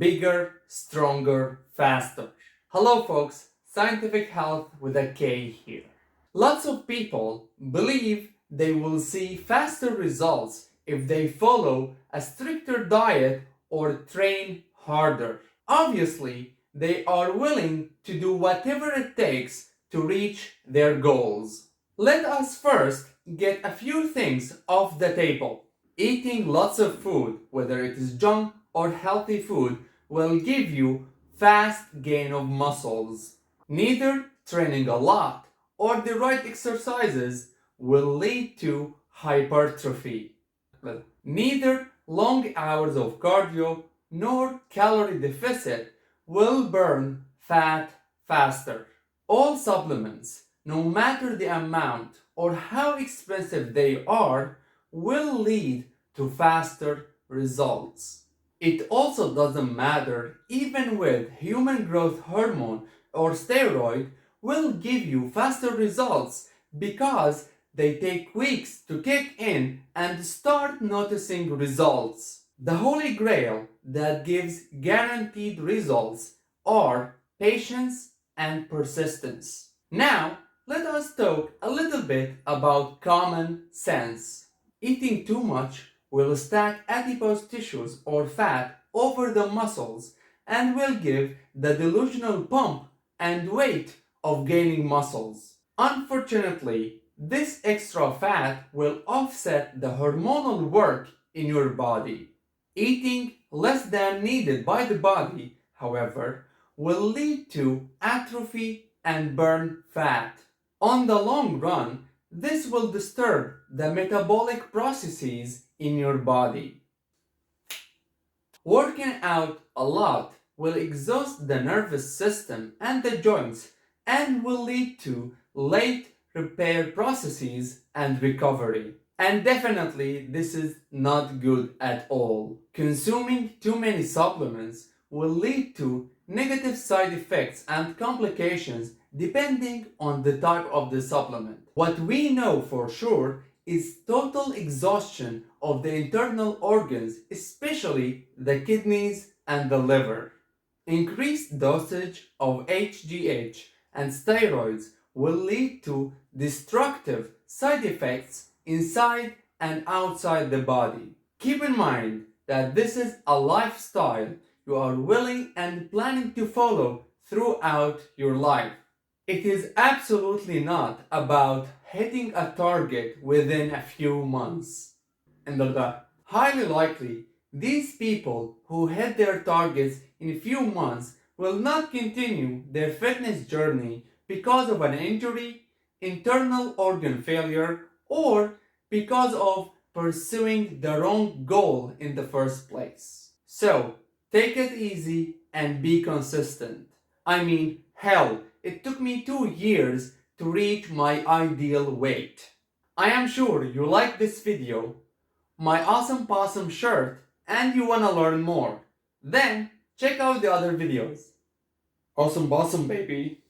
bigger, stronger, faster. Hello folks, Scientific Health with a K here. Lots of people believe they will see faster results if they follow a stricter diet or train harder. Obviously, they are willing to do whatever it takes to reach their goals. Let us first get a few things off the table. Eating lots of food, whether it is junk or healthy food, will give you fast gain of muscles. Neither training a lot or the right exercises will lead to hypertrophy. Neither long hours of cardio nor calorie deficit will burn fat faster. All supplements, no matter the amount or how expensive they are, will lead to faster results. It also doesn't matter, even with human growth hormone or steroid will give you faster results because they take weeks to kick in and start noticing results. The holy grail that gives guaranteed results are patience and persistence. Now, let us talk a little bit about common sense. Eating too much will stack adipose tissues or fat over the muscles and will give the delusional pump and weight of gaining muscles. Unfortunately, this extra fat will offset the hormonal work in your body. Eating less than needed by the body, however, will lead to atrophy and burn fat. On the long run, this will disturb the metabolic processes in your body. Working out a lot will exhaust the nervous system and the joints and will lead to late repair processes and recovery. And definitely this is not good at all. Consuming too many supplements will lead to negative side effects and complications depending on the type of the supplement. What we know for sure is total exhaustion of the internal organs, especially the kidneys and the liver. Increased dosage of HGH and steroids will lead to destructive side effects inside and outside the body. Keep in mind that this is a lifestyle you are willing and planning to follow throughout your life. It is absolutely not about hitting a target within a few months. And highly likely, these people who hit their targets in a few months will not continue their fitness journey because of an injury, internal organ failure, or because of pursuing the wrong goal in the first place. So, take it easy and be consistent. I mean, hell, it took me 2 years to reach my ideal weight. I am sure you like this video, my awesome possum shirt, and you wanna learn more. Then, check out the other videos. Awesome possum, baby.